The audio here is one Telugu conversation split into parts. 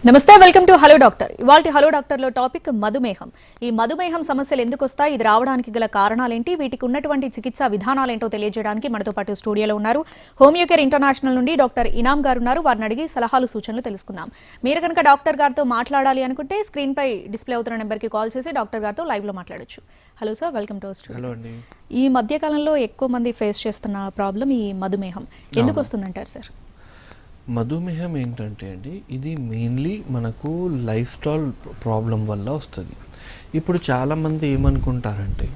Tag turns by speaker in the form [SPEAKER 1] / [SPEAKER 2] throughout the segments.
[SPEAKER 1] నమస్తే, వెల్కమ్ టు హలో డాక్టర్. ఇవాల్టి హలో డాక్టర్ లో టాపిక్ మధుమేహం. ఈ మధుమేహం సమస్యలు ఎందుకు వస్తాయి, ఇది రావడానికి గల కారణాలేంటి, వీటికి ఉన్నటువంటి చికిత్సా విధానాలేంటో తెలియజేయడానికి మనతో పాటు స్టూడియోలో ఉన్నారు హోమియోకేర్ ఇంటర్నేషనల్ నుండి డాక్టర్ ఇనామ్ గారు ఉన్నారు. వారిని అడిగి సలహాలు సూచనలు తెలుసుకుందాం. మీరు కనుక డాక్టర్ గారితో మాట్లాడాలి అనుకుంటే స్క్రీన్ పై డిస్ప్లే అవుతున్న నెంబర్కి కాల్ చేసి డాక్టర్ గారితో లైవ్ లో మాట్లాడొచ్చు. Hello sir, welcome to studio. ఈ మధ్య కాలంలో ఎక్కువ మంది ఫేస్ చేస్తున్న ప్రాబ్లం ఈ మధుమేహం. ఎందుకు వస్తుందంటారు సార్?
[SPEAKER 2] మధుమేహం ఏంటంటే అండి, ఇది మెయిన్లీ మనకు లైఫ్ స్టైల్ ప్రాబ్లం వల్ల వస్తుంది. ఇప్పుడు చాలామంది ఏమనుకుంటారంటే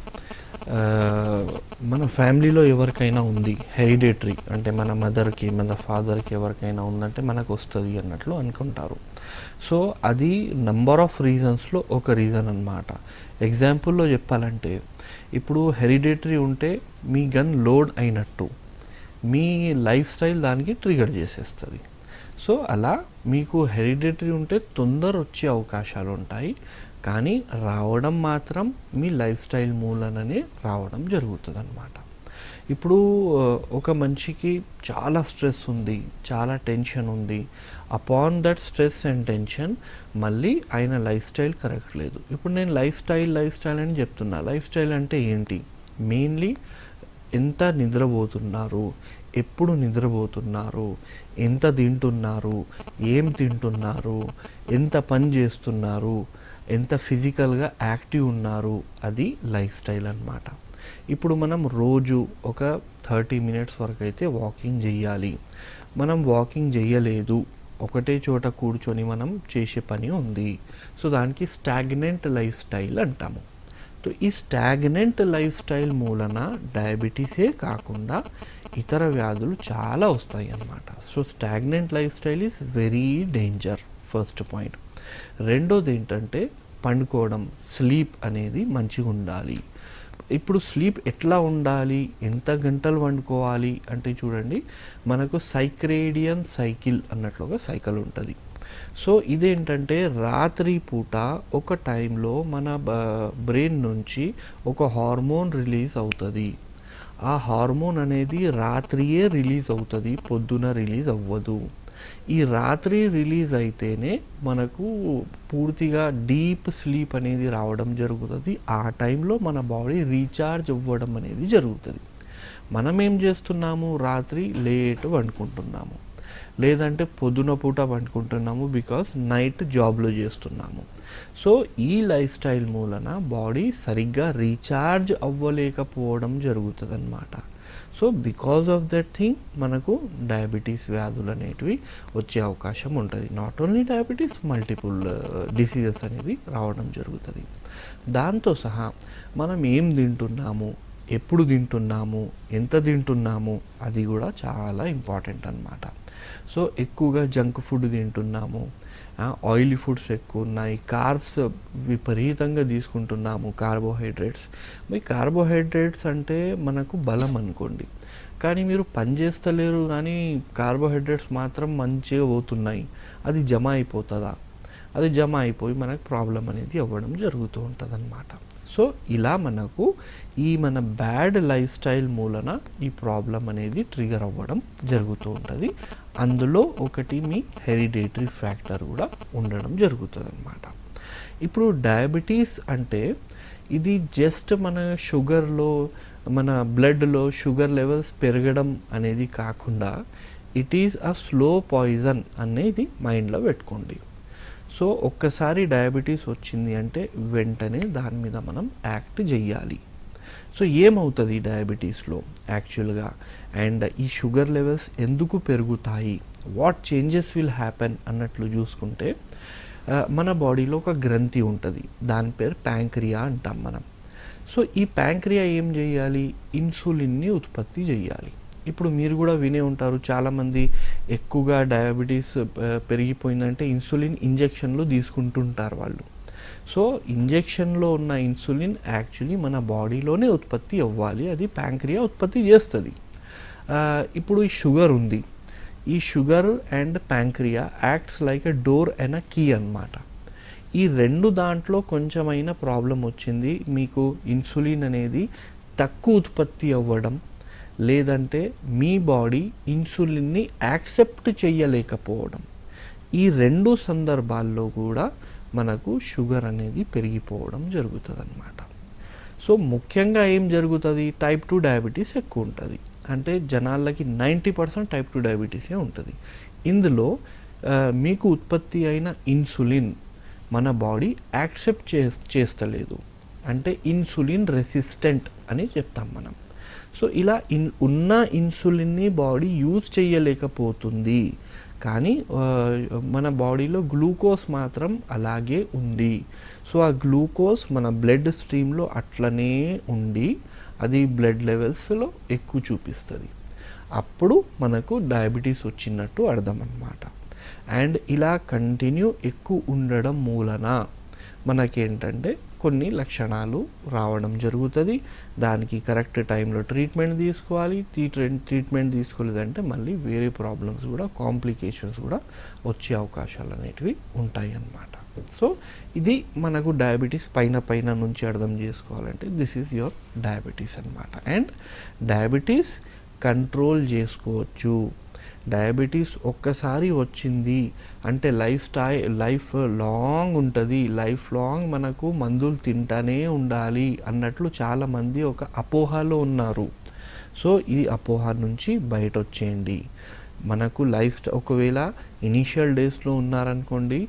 [SPEAKER 2] మన ఫ్యామిలీలో ఎవరికైనా ఉంది, హెరిడేటరీ అంటే మన మదర్కి మన ఫాదర్కి ఎవరికైనా ఉందంటే మనకు వస్తుంది అన్నట్లు అనుకుంటారు. సో అది నంబర్ ఆఫ్ రీజన్స్లో ఒక రీజన్ అన్నమాట. ఎగ్జాంపుల్లో చెప్పాలంటే, ఇప్పుడు హెరిడేటరీ ఉంటే మీ గన్ లోడ్ అయినట్టు మీ లైఫ్ స్టైల్ దానికి ట్రిగర్ చేసేస్తుంది. సో అలా మీకు హెరిడిటరీ ఉంటే తొందర వచ్చే అవకాశాలు ఉంటాయి, కానీ రావడం మాత్రం మీ లైఫ్ స్టైల్ మూలననే రావడం జరుగుతుంది అన్నమాట. ఇప్పుడు ఒక మనిషికి చాలా స్ట్రెస్ ఉంది, చాలా టెన్షన్ ఉంది. Upon that stress and tension మళ్ళీ ఆయన లైఫ్ స్టైల్ కరెక్ట్ లేదు. ఇప్పుడు నేను లైఫ్ స్టైల్ అని చెప్తున్నా. లైఫ్ స్టైల్ అంటే ఏంటి? మెయిన్లీ ఎంత నిద్రపోతున్నారు, ఎప్పుడు నిద్రపోతున్నారు, ఎంత తింటున్నారు, ఏం తింటున్నారు, ఎంత పని చేస్తున్నారు, ఎంత ఫిజికల్గా యాక్టివ్ ఉన్నారు, అది లైఫ్ స్టైల్ అన్నమాట. ఇప్పుడు మనం రోజు ఒక 30 మినిట్స్ వరకు అయితే వాకింగ్ చేయాలి. మనం వాకింగ్ చేయలేదు, ఒకటే చోట కూర్చొని మనం చేసే పని ఉంది. సో దానికి స్టాగ్నెంట్ లైఫ్ స్టైల్ అంటాము. సో ఈ స్టాగ్నెంట్ లైఫ్ స్టైల్ మూలన డయాబెటీసే కాకుండా ఇతర వ్యాధులు చాలా వస్తాయి అన్నమాట. So stagnant life style is very danger, first point. రెండోది ఏంటంటే పండుకోవడం, స్లీప్ అనేది మంచిగా ఉండాలి. ఇప్పుడు స్లీప్ ఎట్లా ఉండాలి, ఎంత గంటలు వండుకోవాలి అంటే చూడండి, మనకు సైక్రేడియన్ సైకిల్ అన్నట్లుగా సైకిల్ ఉంటుంది. సో ఇదేంటంటే రాత్రి పూట ఒక టైంలో మన బ్రెయిన్ నుంచి ఒక హార్మోన్ రిలీజ్ అవుతుంది. ఆ హార్మోన్ అనేది రాత్రియే రిలీజ్ అవుతుంది, పొద్దున రిలీజ్ అవ్వదు. ఈ రాత్రి రిలీజ్ అయితేనే మనకు పూర్తిగా డీప్ స్లీప్ అనేది రావడం జరుగుతుంది. ఆ టైంలో మన బాడీ రీఛార్జ్ అవ్వడం అనేది జరుగుతుంది. మనం ఏం చేస్తున్నాము, రాత్రి లేట్ వండుకుంటున్నాము, లేదంటే పొద్దున పూట వండుకుంటున్నాము, బికాస్ నైట్ జాబ్లో చేస్తున్నాము. సో ఈ లైఫ్ స్టైల్ మూలన బాడీ సరిగ్గా రీఛార్జ్ అవ్వలేకపోవడం జరుగుతుంది అన్నమాట. So because of that thing మనకు డయాబెటీస్ వ్యాధులు అనేటివి వచ్చే అవకాశం ఉంటుంది. Not only diabetes, multiple diseases అనేవి రావడం జరుగుతుంది. దాంతో సహా మనం ఏం తింటున్నాము, ఎప్పుడు తింటున్నాము, ఎంత తింటున్నాము, అది కూడా చాలా ఇంపార్టెంట్ అన్నమాట. సో ఎక్కువగా జంక్ ఫుడ్ తింటున్నాము, ఆయిలీ ఫుడ్స్ ఎక్కువ ఉన్నాయి, కార్బ్స్ విపరీతంగా తీసుకుంటున్నాము, కార్బోహైడ్రేట్స్. మీ కార్బోహైడ్రేట్స్ అంటే మనకు బలం అనుకోండి, కానీ మీరు పని చేస్తలేరు, కానీ కార్బోహైడ్రేట్స్ మాత్రం మంచిగా పోతున్నాయి. అది జమ అయిపోతుందా? అది జమ అయిపోయి మనకు ప్రాబ్లం అనేది అవ్వడం జరుగుతూ ఉంటుంది అన్నమాట. సో ఇలా మనకు ఈ మన బ్యాడ్ లైఫ్ స్టైల్ మూలన ఈ ప్రాబ్లం అనేది ట్రిగర్ అవ్వడం జరుగుతూ ఉంటుంది. అందులో ఒకటి మీ హెరిడేటరీ ఫ్యాక్టర్ కూడా ఉండడం జరుగుతుంది అన్నమాట. ఇప్పుడు డయాబెటీస్ అంటే ఇది జస్ట్ మన షుగర్లో, మన బ్లడ్లో షుగర్ లెవెల్స్ పెరగడం అనేది కాకుండా it is a slow poison అనేది మైండ్లో పెట్టుకోండి. సో ఒక్కసారి డయాబెటీస్ వచ్చింది అంటే వెంటనే దాని మీద మనం యాక్ట్ చేయాలి. సో ఏమవుతుంది డయాబెటీస్లో యాక్చువల్గా, అండ్ ఈ షుగర్ లెవెల్స్ ఎందుకు పెరుగుతాయి, వాట్ చేంజెస్ విల్ హ్యాపెన్ అన్నట్లు చూసుకుంటే, మన బాడీలో ఒక గ్రంథి ఉంటుంది, దాని పేరు ప్యాంక్రియా అంటాం మనం. సో ఈ ప్యాంక్రియా ఏం చేయాలి, ఇన్సులిన్ని ఉత్పత్తి చేయాలి. ఇప్పుడు మీరు కూడా వినే ఉంటారు, చాలామంది ఎక్కువగా డయాబెటీస్ పెరిగిపోయిందంటే ఇన్సులిన్ ఇంజెక్షన్లు తీసుకుంటుంటారు వాళ్ళు. సో ఇంజెక్షన్లో ఉన్న ఇన్సులిన్ యాక్చువల్లీ మన బాడీలోనే ఉత్పత్తి అవ్వాలి, అది ప్యాంక్రియా ఉత్పత్తి చేస్తుంది. ఇప్పుడు ఈ షుగర్ ఉంది, ఈ sugar and pancreas acts like a door and a key అన్నమాట. ఈ రెండు దాంట్లో కొంచెమైనా ప్రాబ్లం వచ్చింది, మీకు ఇన్సులిన్ అనేది తక్కువ ఉత్పత్తి అవ్వడం, లేదంటే మీ బాడీ ఇన్సులిన్ని యాక్సెప్ట్ చేయలేకపోవడం, ఈ 2 సందర్భాల్లో కూడా మనకు షుగర్ అనేది పెరిగిపోవడం జరుగుతుంది అన్నమాట. సో ముఖ్యంగా ఏం జరుగుతుంది, టైప్ 2 డయాబెటీస్ ఎక్కువ ఉంటుంది. అంటే జనాలకి 90% టైప్ 2 డయాబెటీసే ఉంటుంది. ఇందులో మీకు ఉత్పత్తి అయిన ఇన్సులిన్ మన బాడీ యాక్సెప్ట్ చేస్తలేదు, అంటే ఇన్సులిన్ రెసిస్టెంట్ అని చెప్తాం మనం. సో ఇలా ఉన్న ఇన్సులిన్ని బాడీ యూజ్ చేయలేకపోతుంది, కానీ మన బాడీలో గ్లూకోజ్ మాత్రం అలాగే ఉంది. సో ఆ గ్లూకోజ్ మన బ్లడ్ స్ట్రీమ్లో అట్లనే ఉండి అది బ్లడ్ లెవెల్స్లో ఎక్కువ చూపిస్తుంది. అప్పుడు మనకు డయాబెటీస్ వచ్చినట్టు అర్థం అన్నమాట. అండ్ ఇలా కంటిన్యూ ఎక్కువ ఉండడం మూలన మనకేంటంటే కొన్ని లక్షణాలు రావడం జరుగుతుంది. దానికి కరెక్ట్ టైంలో ట్రీట్మెంట్ తీసుకోవాలి. ట్రీట్మెంట్ తీసుకోలేదంటే మళ్ళీ వేరే ప్రాబ్లమ్స్ కూడా, కాంప్లికేషన్స్ కూడా వచ్చే అవకాశాలు అనేటివి ఉంటాయి అన్నమాట. సో ఇది మనకు డయాబెటీస్ పైన నుంచి అర్థం చేసుకోవాలంటే దిస్ ఈజ్ యువర్ డయాబెటీస్ అన్నమాట. అండ్ డయాబెటీస్ కంట్రోల్ చేసుకోవచ్చు. డయాబెటీస్ ఒక్కసారి వచ్చింది అంటే లైఫ్ లాంగ్ ఉంటుంది, లైఫ్ లాంగ్ మనకు మందులు తింటానే ఉండాలి అన్నట్లు చాలామంది ఒక అపోహలో ఉన్నారు. సో ఈ అపోహ నుంచి బయట వచ్చేయండి. మనకు ఒకవేళ ఇనీషియల్ డేస్లో ఉన్నారనుకోండి,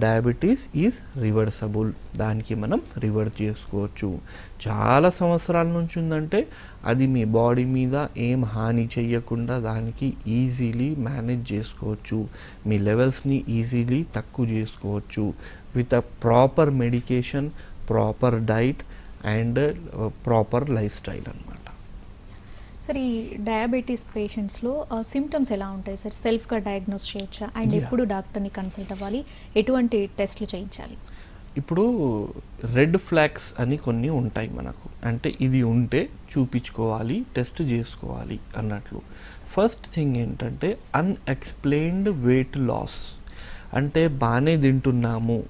[SPEAKER 2] డయాబెటీస్ ఈజ్ రివర్సబుల్, దానికి మనం రివర్స్ చేసుకోవచ్చు. చాలా సంవత్సరాల నుంచి ఉందంటే అది మీ బాడీ మీద ఏం హాని చేయకుండా దానికి ఈజీలీ మేనేజ్ చేసుకోవచ్చు. మీ లెవెల్స్ని ఈజీలీ తక్కువ చేసుకోవచ్చు with a proper medication, proper diet and proper life style అన్నమాట.
[SPEAKER 1] సార్, ఈ డయాబెటీస్ పేషెంట్స్లో సిమ్టమ్స్ ఎలా ఉంటాయి సార్? సెల్ఫ్గా డయాగ్నోస్ చేయొచ్చా? అండ్ ఎప్పుడు డాక్టర్ని కన్సల్ట్ అవ్వాలి? ఎటువంటి టెస్ట్లు చేయించాలి?
[SPEAKER 2] ఇప్పుడు రెడ్ ఫ్లాగ్స్ అని కొన్ని ఉంటాయి మనకు, అంటే ఇది ఉంటే చూపించుకోవాలి, టెస్ట్ చేసుకోవాలి అన్నట్లు. ఫస్ట్ థింగ్ ఏంటంటే అన్ఎక్స్ప్లెయిన్డ్ వెయిట్ లాస్. అంటే బాగానే తింటున్నాము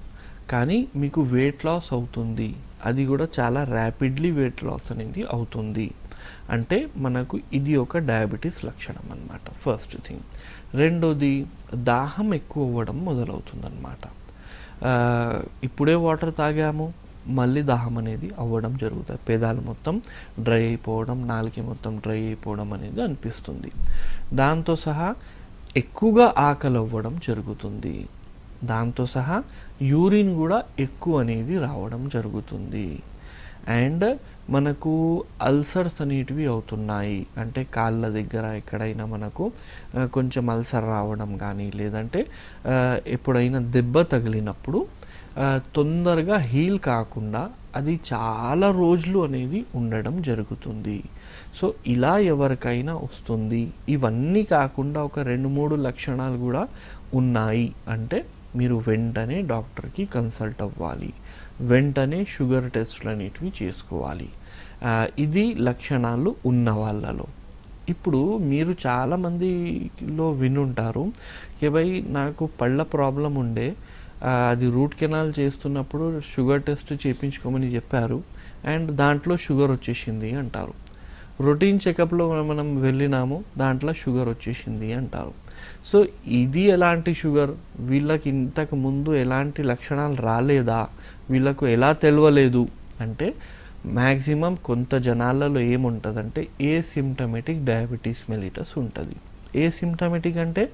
[SPEAKER 2] కానీ మీకు వెయిట్ లాస్ అవుతుంది, అది కూడా చాలా ర్యాపిడ్లీ వెయిట్ లాస్ అనేది అవుతుంది అంటే మనకు ఇది ఒక డయాబెటీస్ లక్షణం అన్నమాట. First thing. రెండోది, దాహం ఎక్కువ అవ్వడం మొదలవుతుంది అన్నమాట. ఇప్పుడే వాటర్ తాగాము, మళ్ళీ దాహం అనేది అవ్వడం జరుగుతుంది. పెదాలు మొత్తం డ్రై అయిపోవడం, నాలుక మొత్తం డ్రై అయిపోవడం అనేది అనిపిస్తుంది. దాంతో సహా ఎక్కువగా ఆకలి అవ్వడం జరుగుతుంది. దాంతో సహా యూరిన్ కూడా ఎక్కువ అనేది రావడం జరుగుతుంది. అండ్ మనకు అల్సర్స్ అనేటివి అవుతున్నాయి, అంటే కాళ్ళ దగ్గర ఎక్కడైనా మనకు కొంచెం అల్సర్ రావడం కానీ, లేదంటే ఎప్పుడైనా దెబ్బ తగిలినప్పుడు తొందరగా హీల్ కాకుండా అది చాలా రోజులు అనేది ఉండడం జరుగుతుంది. సో ఇలా ఎవరికైనా వస్తుంది. ఇవన్నీ కాకుండా ఒక 2-3 లక్షణాలు కూడా ఉన్నాయి అంటే మీరు వెంటనే డాక్టర్కి కన్సల్ట్ అవ్వాలి, వెంటనే షుగర్ టెస్ట్లు అనేటివి చేసుకోవాలి. ఇది లక్షణాలు ఉన్న వాళ్ళలో. ఇప్పుడు మీరు చాలామందిలో వినుంటారు, భయ్ నాకు పళ్ళ ప్రాబ్లం ఉండే, అది రూట్ కెనాల్ చేస్తున్నప్పుడు షుగర్ టెస్ట్ చేయించుకోమని చెప్పారు అండ్ దాంట్లో షుగర్ వచ్చేసింది అంటారు. రొటీన్ చెకప్లో మనం వెళ్ళినాము, దాంట్లో షుగర్ వచ్చేసింది అంటారు. సో ఇది ఎలాంటి షుగర్? వీళ్ళకి ఇంతకు ముందు ఎలాంటి లక్షణాలు రాలేదా? వీళ్ళకు ఎలా తెలియలేదు అంటే మ్యాక్సిమం కొంత జనాలలో ఏముంటుందంటే ఏసిమ్టమేటిక్ డయాబెటీస్ మెలిటస్ ఉంటుంది. ఏసిమ్టమేటిక్ అంటే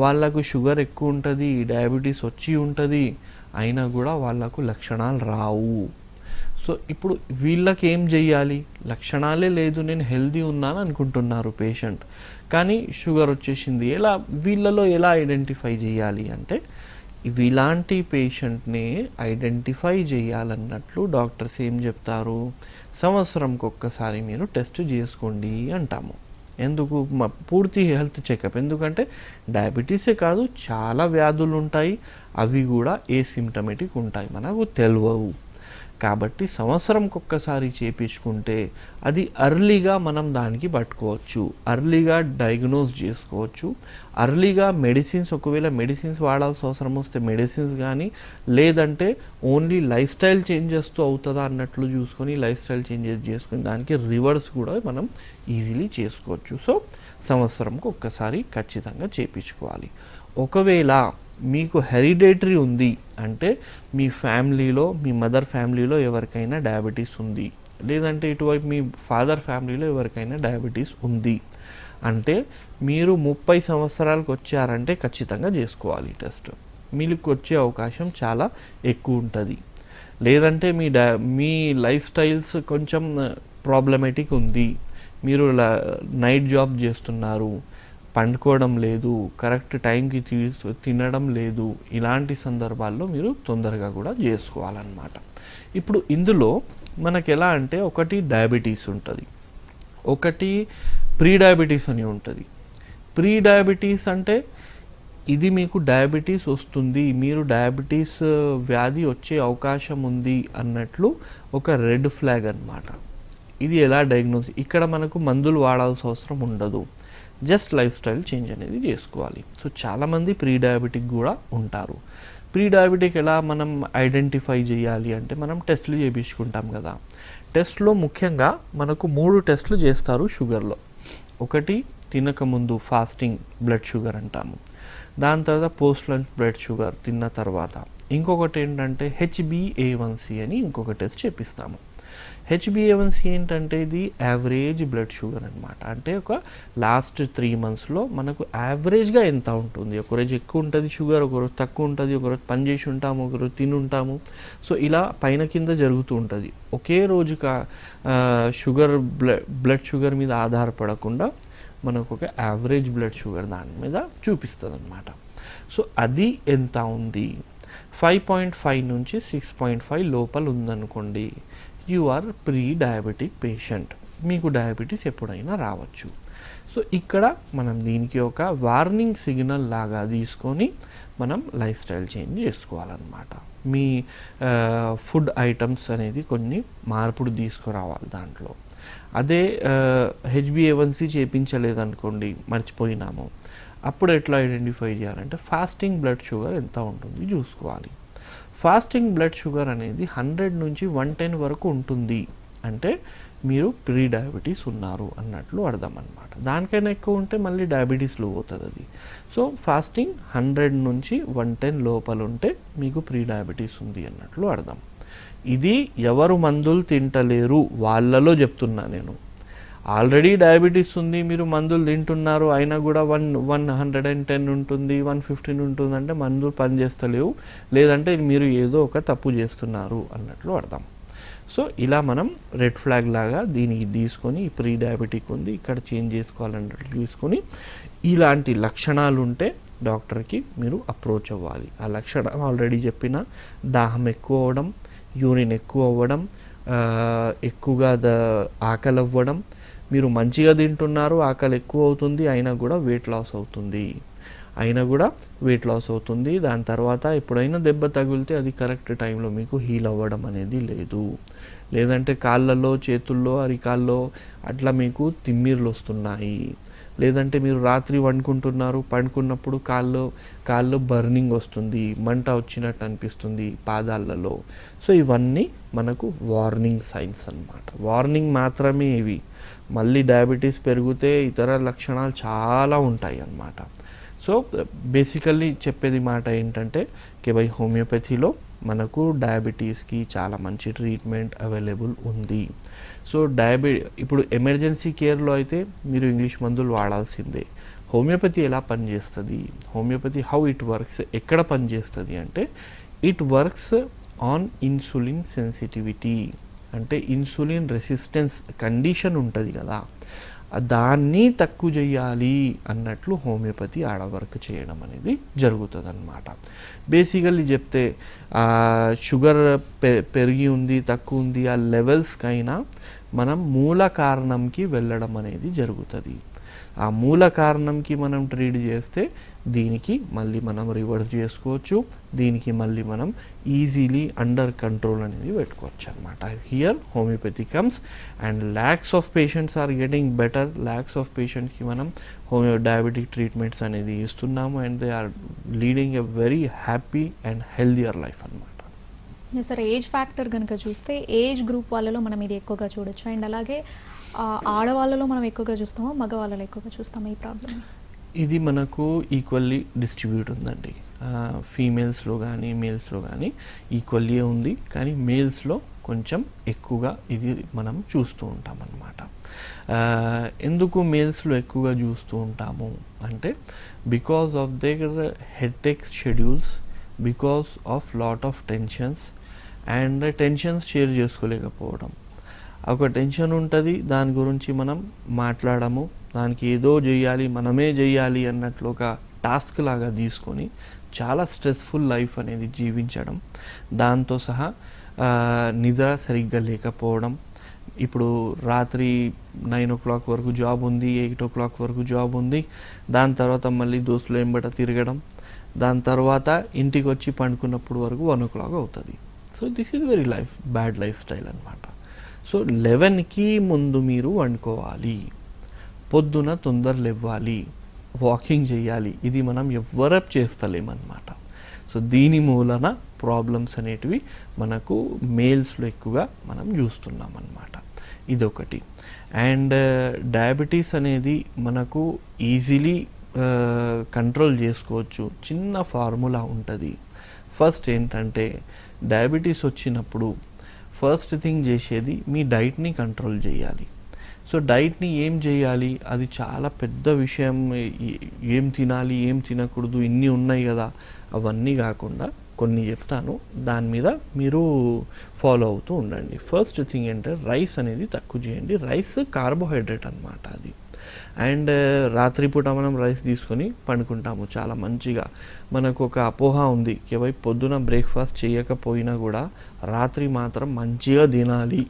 [SPEAKER 2] వాళ్ళకు షుగర్ ఎక్కువ ఉంటుంది, డయాబెటీస్ వచ్చి ఉంటుంది, అయినా కూడా వాళ్ళకు లక్షణాలు రావు. సో ఇప్పుడు వీళ్ళకి ఏం చెయ్యాలి? లక్షణాలే లేదు, నేను హెల్దీ ఉన్నాను అనుకుంటున్నారు పేషెంట్, కానీ షుగర్ వచ్చేసింది. వీళ్ళలో ఎలా ఐడెంటిఫై చేయాలి అంటే ఇలాంటి పేషెంట్ని ఐడెంటిఫై చేయాలన్నట్లు డాక్టర్స్ ఏం చెప్తారు, సంవత్సరంకి ఒక్కసారి మీరు టెస్ట్ చేసుకోండి అంటాము. ఎందుకు? పూర్తి హెల్త్ చెకప్. ఎందుకంటే డయాబెటీసే కాదు, చాలా వ్యాధులు ఉంటాయి, అవి కూడా ఏసిమ్టమేటిక్ ఉంటాయి, మనకు తెలియవు. కాబట్టి సంవత్సరంకి ఒక్కసారి చేయించుకుంటే అది అర్లీగా మనం దానికి పట్టుకోవచ్చు, అర్లీగా డయాగ్నోస్ చేసుకోవచ్చు, అర్లీగా మెడిసిన్స్, ఒకవేళ మెడిసిన్స్ వాడాల్సిన అవసరం వస్తే మెడిసిన్స్ కానీ, లేదంటే ఓన్లీ లైఫ్ స్టైల్ చేంజెస్తో అవుతుందా అన్నట్లు చూసుకొని లైఫ్ స్టైల్ చేంజెస్ చేసుకొని దానికి రివర్స్ కూడా మనం ఈజీలీ చేసుకోవచ్చు. సో సంవత్సరంకి ఒక్కసారి ఖచ్చితంగా చేయించుకోవాలి. ఒకవేళ మీకు హెరిడేటరీ ఉంది అంటే మీ ఫ్యామిలీలో, మీ మదర్ ఫ్యామిలీలో ఎవరికైనా డయాబెటీస్ ఉంది, లేదంటే ఇటువైపు మీ ఫాదర్ ఫ్యామిలీలో ఎవరికైనా డయాబెటీస్ ఉంది అంటే మీరు 30 సంవత్సరాలకు వచ్చారంటే ఖచ్చితంగా చేసుకోవాలి ఈ టెస్ట్. మీకు వచ్చే అవకాశం చాలా ఎక్కువ ఉంటుంది. లేదంటే మీ లైఫ్ స్టైల్స్ కొంచెం ప్రాబ్లమేటిక్ ఉంది, మీరు నైట్ జాబ్ చేస్తున్నారు, పండుకోవడం లేదు, కరెక్ట్ టైంకి తినడం లేదు, ఇలాంటి సందర్భాల్లో మీరు తొందరగా కూడా చేసుకోవాలన్నమాట. ఇప్పుడు ఇందులో మనకు ఎలా అంటే ఒకటి డయాబెటీస్ ఉంటుంది, ఒకటి ప్రీ డయాబెటీస్ అని ఉంటుంది. ప్రీ డయాబెటీస్ అంటే ఇది మీకు డయాబెటీస్ వస్తుంది, మీరు డయాబెటీస్ వ్యాధి వచ్చే అవకాశం ఉంది అన్నట్లు ఒక రెడ్ ఫ్లాగ్ అన్నమాట. ఇది ఎలా డయాగ్నోస్, ఇక్కడ మనకు మందులు వాడాల్సిన అవసరం ఉండదు, జస్ట్ లైఫ్ స్టైల్ చేంజ్ అనేది చేసుకోవాలి. సో చాలామంది ప్రీ డయాబెటిక్ కూడా ఉంటారు. ప్రీ డయాబెటిక్ ఎలా మనం ఐడెంటిఫై చేయాలి అంటే మనం టెస్టులు చేయించుకుంటాం కదా. టెస్ట్లో ముఖ్యంగా మనకు 3 టెస్టులు చేస్తారు షుగర్లో. ఒకటి తినకముందు ఫాస్టింగ్ బ్లడ్ షుగర్ అంటాము, దాని తర్వాత పోస్ట్ లంచ్ బ్లడ్ షుగర్ తిన్న తర్వాత. ఇంకొకటి ఏంటంటే HbA1c అని ఇంకొక టెస్ట్ చేపిస్తాము. HbA1c ఏంటంటే ఇది యావరేజ్ బ్లడ్ షుగర్ అనమాట. అంటే ఒక లాస్ట్ 3 monthsలో మనకు యావరేజ్గా ఎంత ఉంటుంది, ఒకరోజు ఎక్కువ ఉంటుంది షుగర్, ఒకరోజు తక్కువ ఉంటుంది, ఒకరోజు పని చేసి ఉంటాము, ఒకరోజు తిని ఉంటాము. సో ఇలా పైన కింద జరుగుతూ ఉంటుంది. ఒకే రోజు షుగర్ బ్లడ్ షుగర్ మీద ఆధారపడకుండా మనకు ఒక యావరేజ్ బ్లడ్ షుగర్ దాని మీద చూపిస్తుంది అనమాట. సో అది ఎంత ఉంది, 5.5 నుంచి 6.5 లోపల ఉందనుకోండి, you are pre diabetic patient, మీకు డయాబెటీస్ ఎప్పుడైనా రావచ్చు. సో ఇక్కడ మనం దీనికి ఒక వార్నింగ్ సిగ్నల్ లాగా తీసుకొని మనం లైఫ్ స్టైల్ చేంజ్ చేసుకోవాలన్నమాట. మీ ఫుడ్ ఐటమ్స్ అనేది కొన్ని మార్పులు తీసుకురావాలి దాంట్లో. అదే HbA1c చేయించలేదనుకోండి, మర్చిపోయినాము, అప్పుడు ఎట్లా ఐడెంటిఫై చేయాలంటే ఫాస్టింగ్ బ్లడ్ షుగర్ ఎంత ఉంటుంది చూసుకోవాలి. ఫాస్టింగ్ బ్లడ్ షుగర్ అనేది 100 నుంచి 110 వరకు ఉంటుంది అంటే మీరు ప్రీ డయాబెటీస్ ఉన్నారు అన్నట్లు అర్థం అన్నమాట. దానికైనా ఎక్కువ ఉంటే మళ్ళీ డయాబెటీస్లో పోతుంది అది. సో ఫాస్టింగ్ 100 నుంచి 110 లోపల ఉంటే మీకు ప్రీ డయాబెటీస్ ఉంది అన్నట్లు అర్థం. ఇది ఎవరు మందులు తింటలేరు వాళ్ళలో చెప్తున్నా నేను. ఆల్రెడీ డయాబెటీస్ ఉంది, మీరు మందులు తింటున్నారు, అయినా కూడా 110 ఉంటుంది, 115 ఉంటుంది అంటే మందులు పనిచేస్తలేవు, లేదంటే మీరు ఏదో ఒక తప్పు చేస్తున్నారు అన్నట్లు అర్థం. సో ఇలా మనం రెడ్ ఫ్లాగ్ లాగా దీనికి తీసుకొని ప్రీ డయాబెటిక్ ఉంది, ఇక్కడ చేంజ్ చేసుకోవాలన్నట్లు తీసుకొని ఇలాంటి లక్షణాలు ఉంటే డాక్టర్కి మీరు అప్రోచ్ అవ్వాలి. ఆ లక్షణాలు ఆల్రెడీ చెప్పిన దాహం ఎక్కువ అవ్వడం, యూరిన్ ఎక్కువ అవ్వడం, ఎక్కువగా ఆకలి అవ్వడం, మీరు మంచిగా తింటున్నారు, ఆకలి ఎక్కువ అవుతుంది, అయినా కూడా వెయిట్ లాస్ అవుతుంది, దాని తర్వాత ఎప్పుడైనా దెబ్బ తగిలితే అది కరెక్ట్ టైంలో మీకు హీల్ అవ్వడం అనేది లేదు, లేదంటే కాళ్ళల్లో, చేతుల్లో, అరికాల్లో అట్లా మీకు తిమ్మిర్లు వస్తున్నాయి, లేదంటే మీరు రాత్రి వండుకుంటున్నారు, పడుకున్నప్పుడు కాళ్ళు బర్నింగ్ వస్తుంది, మంట వచ్చినట్టు అనిపిస్తుంది పాదాలలో. సో ఇవన్నీ మనకు వార్నింగ్ సైన్స్ అన్నమాట. వార్నింగ్ మాత్రమే ఇవి. మళ్ళీ డయాబెటీస్ పెరిగితే ఇతర లక్షణాలు చాలా ఉంటాయి అన్నమాట. సో బేసికల్లీ చెప్పేది మాట ఏంటంటే కేవై హోమియోపతిలో మనకు డయాబెటీస్కి చాలా మంచి ట్రీట్మెంట్ అవైలబుల్ ఉంది. సో ఇప్పుడు ఎమర్జెన్సీ కేర్లో అయితే మీరు ఇంగ్లీష్ మందులు వాడాల్సిందే. హోమియోపతి ఎలా పనిచేస్తుంది, హోమియోపతి హౌ ఇట్ వర్క్స్, ఎక్కడ పనిచేస్తుంది అంటే it works on insulin sensitivity. అంటే ఇన్సులిన్ రెసిస్టెన్స్ కండిషన్ ఉంటుంది కదా, దాన్ని తక్కువ చేయాలి అన్నట్లు హోమియోపతి ఆడ వర్క్ చేయడం అనేది జరుగుతుంది అన్నమాట. బేసికల్లీ చెప్తే షుగర్ పెరిగి ఉంది, తక్కువ ఉంది, ఆ లెవెల్స్కైనా మనం మూల కారణంకి వెళ్ళడం అనేది జరుగుతుంది. ఆ మూల కారణంకి మనం ట్రీట్ చేస్తే దీనికి మళ్ళీ మనం రివర్స్ చేసుకోవచ్చు, దీనికి మళ్ళీ మనం ఈజీలీ అండర్ కంట్రోల్ అనేది పెట్టుకోవచ్చు అనమాట. Here homeopathy comes and lakhs of patients are getting better. Lakhs of పేషెంట్స్కి మనం డయాబెటిక్ ట్రీట్మెంట్స్ అనేది ఇస్తున్నాము and they are leading a very happy and healthier life అనమాట.
[SPEAKER 1] సార్, ఏజ్ ఫ్యాక్టర్ కనుక చూస్తే ఏజ్ గ్రూప్ వాళ్ళలో మనం ఇది ఎక్కువగా చూడొచ్చు, అండ్ అలాగే ఆడవాళ్ళలో మనం ఎక్కువగా చూస్తామో మగవాళ్ళలో ఎక్కువగా చూస్తామో ఈ ప్రాబ్లమ్?
[SPEAKER 2] ఇది మనకు ఈక్వల్లీ డిస్ట్రిబ్యూట్ ఉందండి. ఫీమేల్స్లో కానీ మేల్స్లో కానీ ఈక్వల్లీ ఉంది, కానీ మేల్స్లో కొంచెం ఎక్కువగా ఇది మనం చూస్తూ ఉంటాం అన్నమాట. ఎందుకు మేల్స్లో ఎక్కువగా చూస్తూ ఉంటాము అంటే because of their headache schedules, because of lot of tensions and tensions share చేసుకోలేకపోవడం. ఒక టెన్షన్ ఉంటుంది, దాని గురించి మనం మాట్లాడము, దానికి ఏదో చేయాలి, మనమే చేయాలి అన్నట్లు ఒక టాస్క్ లాగా తీసుకొని చాలా స్ట్రెస్ఫుల్ లైఫ్ అనేది జీవించడం, దాంతో సహా నిద్ర సరిగ్గా లేకపోవడం. ఇప్పుడు రాత్రి 9 o'clock వరకు జాబ్ ఉంది, 8 o'clock వరకు జాబ్ ఉంది, దాని తర్వాత మళ్ళీ దోస్తులు వెంబట తిరగడం, దాని తర్వాత ఇంటికి వచ్చి పండుకున్నప్పుడు వరకు 1 o'clock అవుతుంది. So this is very bad life style అనమాట. సో 11కి ముందు మీరు వండుకోవాలి, పొద్దున తొందర లేవ్వాలి, వాకింగ్ చేయాలి. ఇది మనం ఎవ్వరూ చేస్తలేమన్నమాట. సో దీని మూలన ప్రాబ్లమ్స్ అనేటివి మనకు మేల్స్లో ఎక్కువగా మనం చూస్తున్నాం అన్నమాట. ఇదొకటి. అండ్ డయాబెటీస్ అనేది మనకు ఈజీలీ కంట్రోల్ చేసుకోవచ్చు. చిన్న ఫార్ములా ఉంటుంది. ఫస్ట్ ఏంటంటే డయాబెటీస్ వచ్చినప్పుడు ఫస్ట్ థింగ్ చేసేది మీ డైట్ని కంట్రోల్ చేయాలి. సో డైట్ని ఏం చేయాలి, అది చాలా పెద్ద విషయం. ఏం తినాలి, ఏం తినకూడదు, ఇన్ని ఉన్నాయి కదా, అవన్నీ కాకుండా కొన్ని చెప్తాను, దాని మీద మీరు ఫాలో అవుతూ ఉండండి. ఫస్ట్ థింగ్ ఏంటంటే రైస్ అనేది తక్కువ చేయండి. రైస్ కార్బోహైడ్రేట్ అన్నమాట అది. అండ్ రాత్రిపూట మనం రైస్ తీసుకొని పండుకుంటాము చాలా మంచిగా. మనకు ఒక అపోహ ఉంది, పొద్దున బ్రేక్ఫాస్ట్ చేయకపోయినా కూడా రాత్రి మాత్రం మంచిగా తినాలి,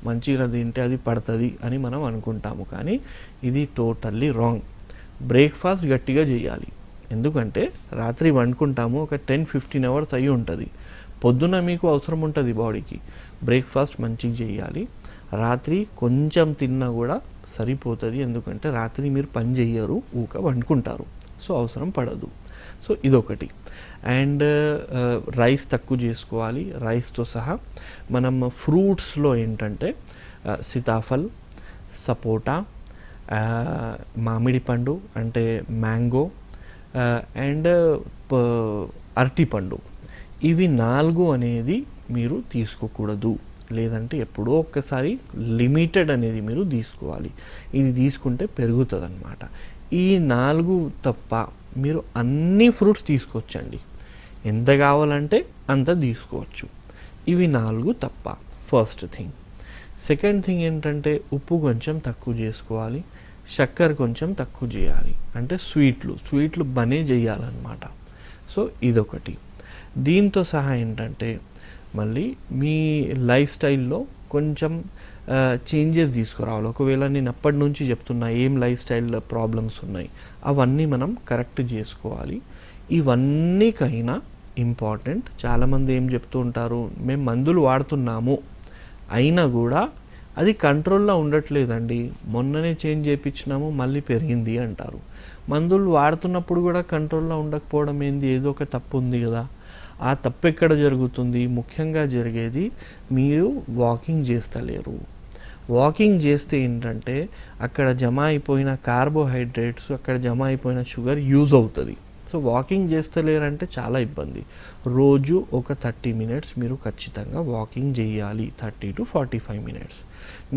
[SPEAKER 2] మంచిగా తింటే అది పడుతుంది అని మనం అనుకుంటాము. కానీ ఇది టోటల్లీ రాంగ్. బ్రేక్ఫాస్ట్ గట్టిగా చేయాలి. ఎందుకంటే రాత్రి వండుకుంటాము, ఒక 10-15 hours అయ్యి ఉంటుంది. పొద్దున మీకు అవసరం ఉంటుంది బాడీకి, బ్రేక్ఫాస్ట్ మంచిగా చేయాలి. రాత్రి కొంచెం తిన్నా కూడా సరిపోతుంది, ఎందుకంటే రాత్రి మీరు పని చేయరు, ఊక వండుకుంటారు, సో అవసరం పడదు. సో ఇదొకటి. అండ్ రైస్ తక్కువ చేసుకోవాలి. రైస్తో సహా మనం ఫ్రూట్స్లో ఏంటంటే సీతాఫల్, సపోటా, మామిడి పండు అంటే మ్యాంగో, అండ్ అరటిపండు, ఇవి 4 అనేది మీరు తీసుకోకూడదు. లేదంటే ఎప్పుడో ఒక్కసారి లిమిటెడ్ అనేది మీరు తీసుకోవాలి. ఇది తీసుకుంటే పెరుగుతుంది అన్నమాట. ఈ 4 తప్ప మీరు అన్ని ఫ్రూట్స్ తీసుకోవచ్చండి, ఎంత కావాలంటే అంత తీసుకోవచ్చు. ఇవి 4 తప్ప ఫస్ట్ థింగ్. సెకండ్ థింగ్ ఏంటంటే ఉప్పు కొంచెం తక్కువ చేసుకోవాలి, చక్కెర కొంచెం తక్కువ చేయాలి. అంటే స్వీట్లు బనే చేయాలన్నమాట. సో ఇదొకటి. దీంతో సహా ఏంటంటే మళ్ళీ మీ లైఫ్ స్టైల్లో కొంచెం చేంజెస్ తీసుకురావాలి. ఒకవేళ నేను అప్పటి నుంచి చెప్తున్నా ఏం లైఫ్ స్టైల్ ప్రాబ్లమ్స్ ఉన్నాయి, అవన్నీ మనం కరెక్ట్ చేసుకోవాలి. ఇవన్నీకైనా ఇంపార్టెంట్, చాలామంది ఏం చెప్తూ ఉంటారు, మేము మందులు వాడుతున్నాము అయినా కూడా అది కంట్రోల్లో ఉండట్లేదండి, మొన్ననే చేంజ్ చేయించినాము మళ్ళీ పెరిగింది అంటారు. మందులు వాడుతున్నప్పుడు కూడా కంట్రోల్లో ఉండకపోవడం ఏంది, ఏదో ఒక తప్పు ఉంది కదా. ఆ తప్పు ఎక్కడ జరుగుతుంది, ముఖ్యంగా జరిగేది మీరు వాకింగ్ చేస్తలేరు. వాకింగ్ చేస్తే ఏంటంటే అక్కడ జమ అయిపోయిన కార్బోహైడ్రేట్స్, అక్కడ జమ అయిపోయిన షుగర్ యూజ్ అవుతుంది. సో వాకింగ్ చేస్తలేరంటే చాలా ఇబ్బంది. రోజు ఒక 30 minutes మీరు ఖచ్చితంగా వాకింగ్ చేయాలి, 30 to 45 minutes.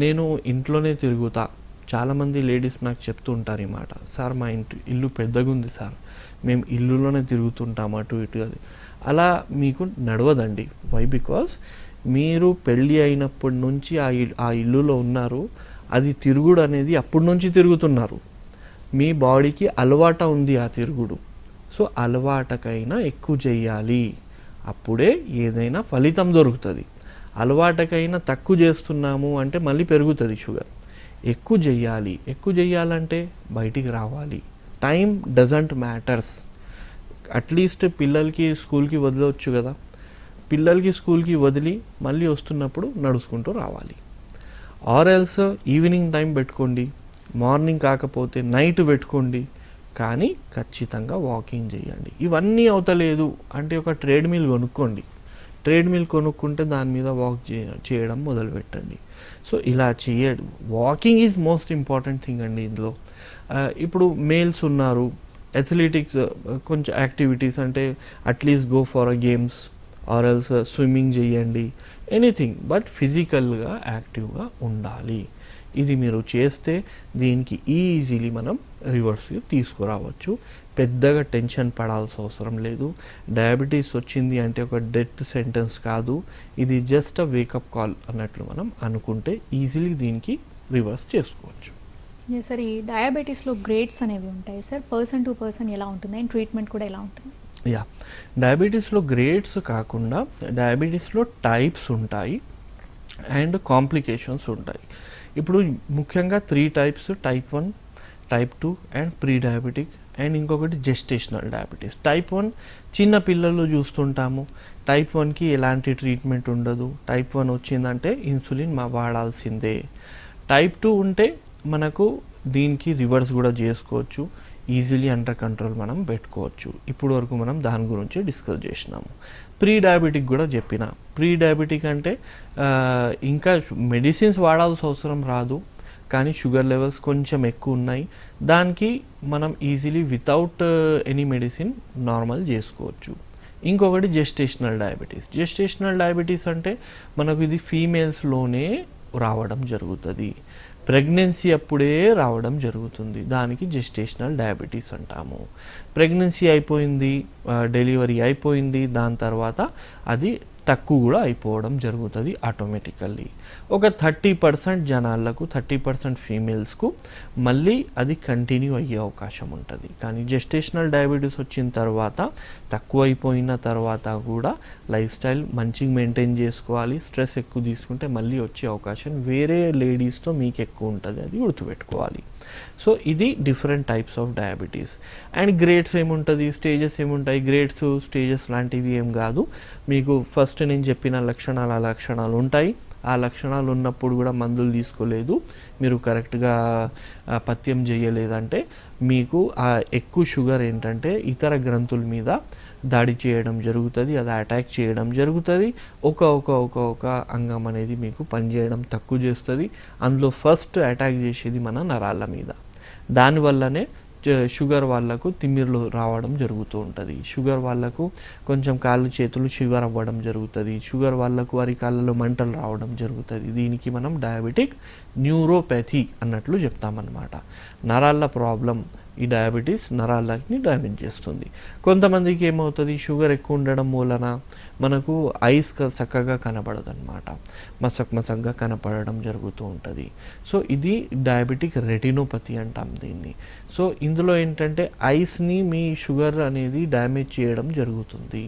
[SPEAKER 2] నేను ఇంట్లోనే తిరుగుతా, చాలామంది లేడీస్ నాకు చెప్తూ ఉంటారు ఈ మాట, సార్ మా ఇల్లు పెద్దగా ఉంది సార్, మేము ఇల్లులోనే తిరుగుతుంటాం అటు ఇటు. అది అలా మీకు నడవదండి. వై? బికాస్ మీరు పెళ్ళి అయినప్పటి నుంచి ఆ ఇల్లులో ఉన్నారు, అది తిరుగుడు అనేది అప్పటి నుంచి తిరుగుతున్నారు, మీ బాడీకి అలవాట ఉంది ఆ తిరుగుడు. సో అలవాటకైనా ఎక్కువ చేయాలి, అప్పుడే ఏదైనా ఫలితం దొరుకుతుంది. అలవాటకైనా తక్కువ చేస్తున్నాము అంటే మళ్ళీ పెరుగుతుంది షుగర్. ఎక్కువ చేయాలి. ఎక్కువ చేయాలంటే బయటికి రావాలి. Time doesn't matters. అట్లీస్ట్ పిల్లలకి స్కూల్కి వదలవచ్చు కదా, పిల్లలకి స్కూల్కి వదిలి మళ్ళీ వస్తున్నప్పుడు నడుచుకుంటూ రావాలి. ఆర్ ఎల్స్ ఈవినింగ్ టైం పెట్టుకోండి, మార్నింగ్ కాకపోతే నైట్ పెట్టుకోండి, కానీ ఖచ్చితంగా వాకింగ్ చేయండి. ఇవన్నీ అవుతలేదు అంటే ఒక ట్రెడ్మిల్ కొనుక్కోండి. ట్రెడ్మిల్ కొనుక్కుంటే దాని మీద వాక్ చేయడం మొదలుపెట్టండి. సో ఇలా చేయడం, walking is most important thing అండి ఇందులో. ఇప్పుడు మేల్స్ ఉన్నారు, అథ్లెటిక్స్ కొంచెం యాక్టివిటీస్ అంటే at least go for a games or else swimming చేయండి, ఎనీథింగ్ బట్ ఫిజికల్గా యాక్టివ్గా ఉండాలి. ఇది మీరు చేస్తే దీనికి ఈజీలీ మనం రివర్స్కి తీసుకురావచ్చు. పెద్దగా టెన్షన్ పడాల్సిన అవసరం లేదు. డయాబెటీస్ వచ్చింది అంటే ఒక డెత్ సెంటెన్స్ కాదు, ఇది జస్ట్ అ వేకప్ కాల్ అన్నట్లు మనం అనుకుంటే ఈజీలీ దీనికి రివర్స్ చేసుకోవచ్చు.
[SPEAKER 1] సార్, ఈ డయాబెటీస్లో గ్రేడ్స్ అనేవి ఉంటాయి సార్, పర్సన్ టు పర్సన్ ఎలా ఉంటుంది అండ్ ట్రీట్మెంట్ కూడా ఎలా ఉంటుంది?
[SPEAKER 2] యా, డయాబెటీస్లో గ్రేడ్స్ కాకుండా డయాబెటీస్లో టైప్స్ ఉంటాయి అండ్ కాంప్లికేషన్స్ ఉంటాయి. ఇప్పుడు ముఖ్యంగా 3 types: type 1, type 2 and pre diabetic, and ఇంకొకటి జెస్టేషనల్ డయాబెటీస్. టైప్ 1 చిన్న పిల్లల్లో చూస్తుంటాము. టైప్ 1కి ఎలాంటి ట్రీట్మెంట్ ఉండదు. టైప్ 1 వచ్చిందంటే ఇన్సులిన్ వాడాల్సిందే. టైప్ 2 ఉంటే మనకు దీనికి రివర్స్ కూడా చేసుకోవచ్చు, ఈజీలీ అండర్ కంట్రోల్ మనం పెట్టుకోవచ్చు. ఇప్పుడు వరకు మనం దాని గురించి డిస్కస్ చేసినాము. ప్రీ డయాబెటిక్ కూడా చెప్పిన. ప్రీ డయాబెటిక్ అంటే ఇంకా మెడిసిన్స్ వాడాల్సిన అవసరం రాదు, కానీ షుగర్ లెవెల్స్ కొంచెం ఎక్కువ ఉన్నాయి, దానికి మనం easily without any medicine normal చేసుకోవచ్చు. ఇంకొకటి జెస్టేషనల్ డయాబెటీస్. జెస్టేషనల్ డయాబెటీస్ అంటే మనకు ఇది ఫీమేల్స్లోనే రావడం జరుగుతుంది, ప్రెగ్నెన్సీ అప్పుడే రావడం జరుగుతుంది, దానికి జెస్టేషనల్ డయాబెటీస్ అంటాము. ప్రెగ్నెన్సీ అయిపోయింది, డెలివరీ అయిపోయింది, దాని తర్వాత అది తక్కువ కూడా అయిపోవడం జరుగుతుంది ఆటోమేటికల్లీ. ఒక 30% జనాలకు, 30% ఫీమేల్స్కు మళ్ళీ అది కంటిన్యూ అయ్యే అవకాశం ఉంటుంది. కానీ జెస్టేషనల్ డయాబెటీస్ వచ్చిన తర్వాత తక్కువ అయిపోయిన తర్వాత కూడా లైఫ్ స్టైల్ మంచిగా మెయింటైన్ చేసుకోవాలి. స్ట్రెస్ ఎక్కువ తీసుకుంటే మళ్ళీ వచ్చే అవకాశం వేరే లేడీస్తో మీకు ఎక్కువ ఉంటుంది, అది గుర్తుపెట్టుకోవాలి. సో ఇది different types of diabetes. And grades ఏముంటుంది, స్టేజెస్ ఏముంటాయి. గ్రేడ్స్, స్టేజెస్ లాంటివి ఏం కాదు. మీకు ఫస్ట్ నేను చెప్పిన లక్షణాలు ఉంటాయి. ఆ లక్షణాలు ఉన్నప్పుడు కూడా మందులు తీసుకోలేదు, మీరు కరెక్ట్గా పథ్యం చేయలేదంటే మీకు ఆ ఎక్కువ షుగర్ ఏంటంటే ఇతర గ్రంథుల మీద దాడి చేయడం జరుగుతుంది, అది అటాక్ చేయడం జరుగుతుంది. ఒక అంగం అనేది మీకు పనిచేయడం తక్కువ చేస్తుంది. అందులో ఫస్ట్ అటాక్ చేసేది మన నరాల మీద. దానివల్లనే షుగర్ వాళ్ళకు తిమ్మిర్లు రావడం జరుగుతూ ఉంటుంది. షుగర్ వాళ్ళకు కొంచెం కాళ్ళు చేతులు షుగర్ అవ్వడం జరుగుతుంది. షుగర్ వాళ్ళకు వారి కాళ్ళలో మంటలు రావడం జరుగుతుంది. దీనికి మనం డయాబెటిక్ న్యూరోపతి అన్నట్లు చెప్తామన్నమాట. నరాల ప్రాబ్లం, ఈ డయాబెటీస్ నరాలని డ్యామేజ్ చేస్తుంది. కొంతమందికి ఏమవుతుంది, షుగర్ ఎక్కువ ఉండడం మూలన మనకు ఐస్ చక్కగా కనపడదు అనమాట, మసక్గా కనపడడం జరుగుతూ ఉంటుంది. సో ఇది డయాబెటిక్ రెటినోపతి అంటాం దీన్ని. సో ఇందులో ఏంటంటే ఐస్ని మీ షుగర్ అనేది డ్యామేజ్ చేయడం జరుగుతుంది.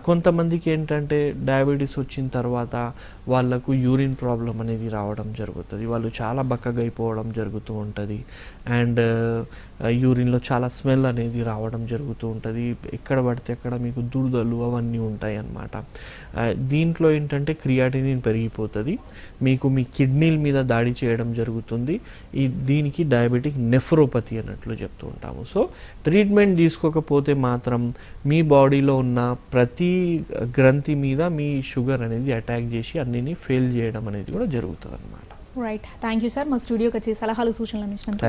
[SPEAKER 2] కొంతమందికి ఏంటంటే డయాబెటీస్ వచ్చిన తర్వాత వాళ్ళకు యూరిన్ ప్రాబ్లం అనేది రావడం జరుగుతుంది, వాళ్ళు చాలా బక్కగా అయిపోవడం జరుగుతూ ఉంటుంది. అండ్ యూరిన్లో చాలా స్మెల్ అనేది రావడం జరుగుతూ ఉంటుంది. ఎక్కడ పడితే అక్కడ మీకు దురదలు అవన్నీ ఉంటాయి అన్నమాట. దీంట్లో ఏంటంటే క్రియాటినిన్ పెరిగిపోతుంది, మీకు మీ కిడ్నీల మీద దాడి చేయడం జరుగుతుంది. దీనికి డయాబెటిక్ నెఫ్రోపతి అన్నట్లు చెప్తూ ఉంటాము. సో ట్రీట్మెంట్ తీసుకోకపోతే మాత్రం మీ బాడీలో ఉన్న ప్రతి గ్రంథి మీద మీ షుగర్ అనేది అటాక్ చేసి అన్నిని ఫెయిల్ చేయడం అనేది కూడా జరుగుతుంది అన్నమాట.
[SPEAKER 1] రైట్, థ్యాంక్ యూ సార్, మా స్టూడియోకి వచ్చి సలహాలు సూచనలు అందించినందుకు.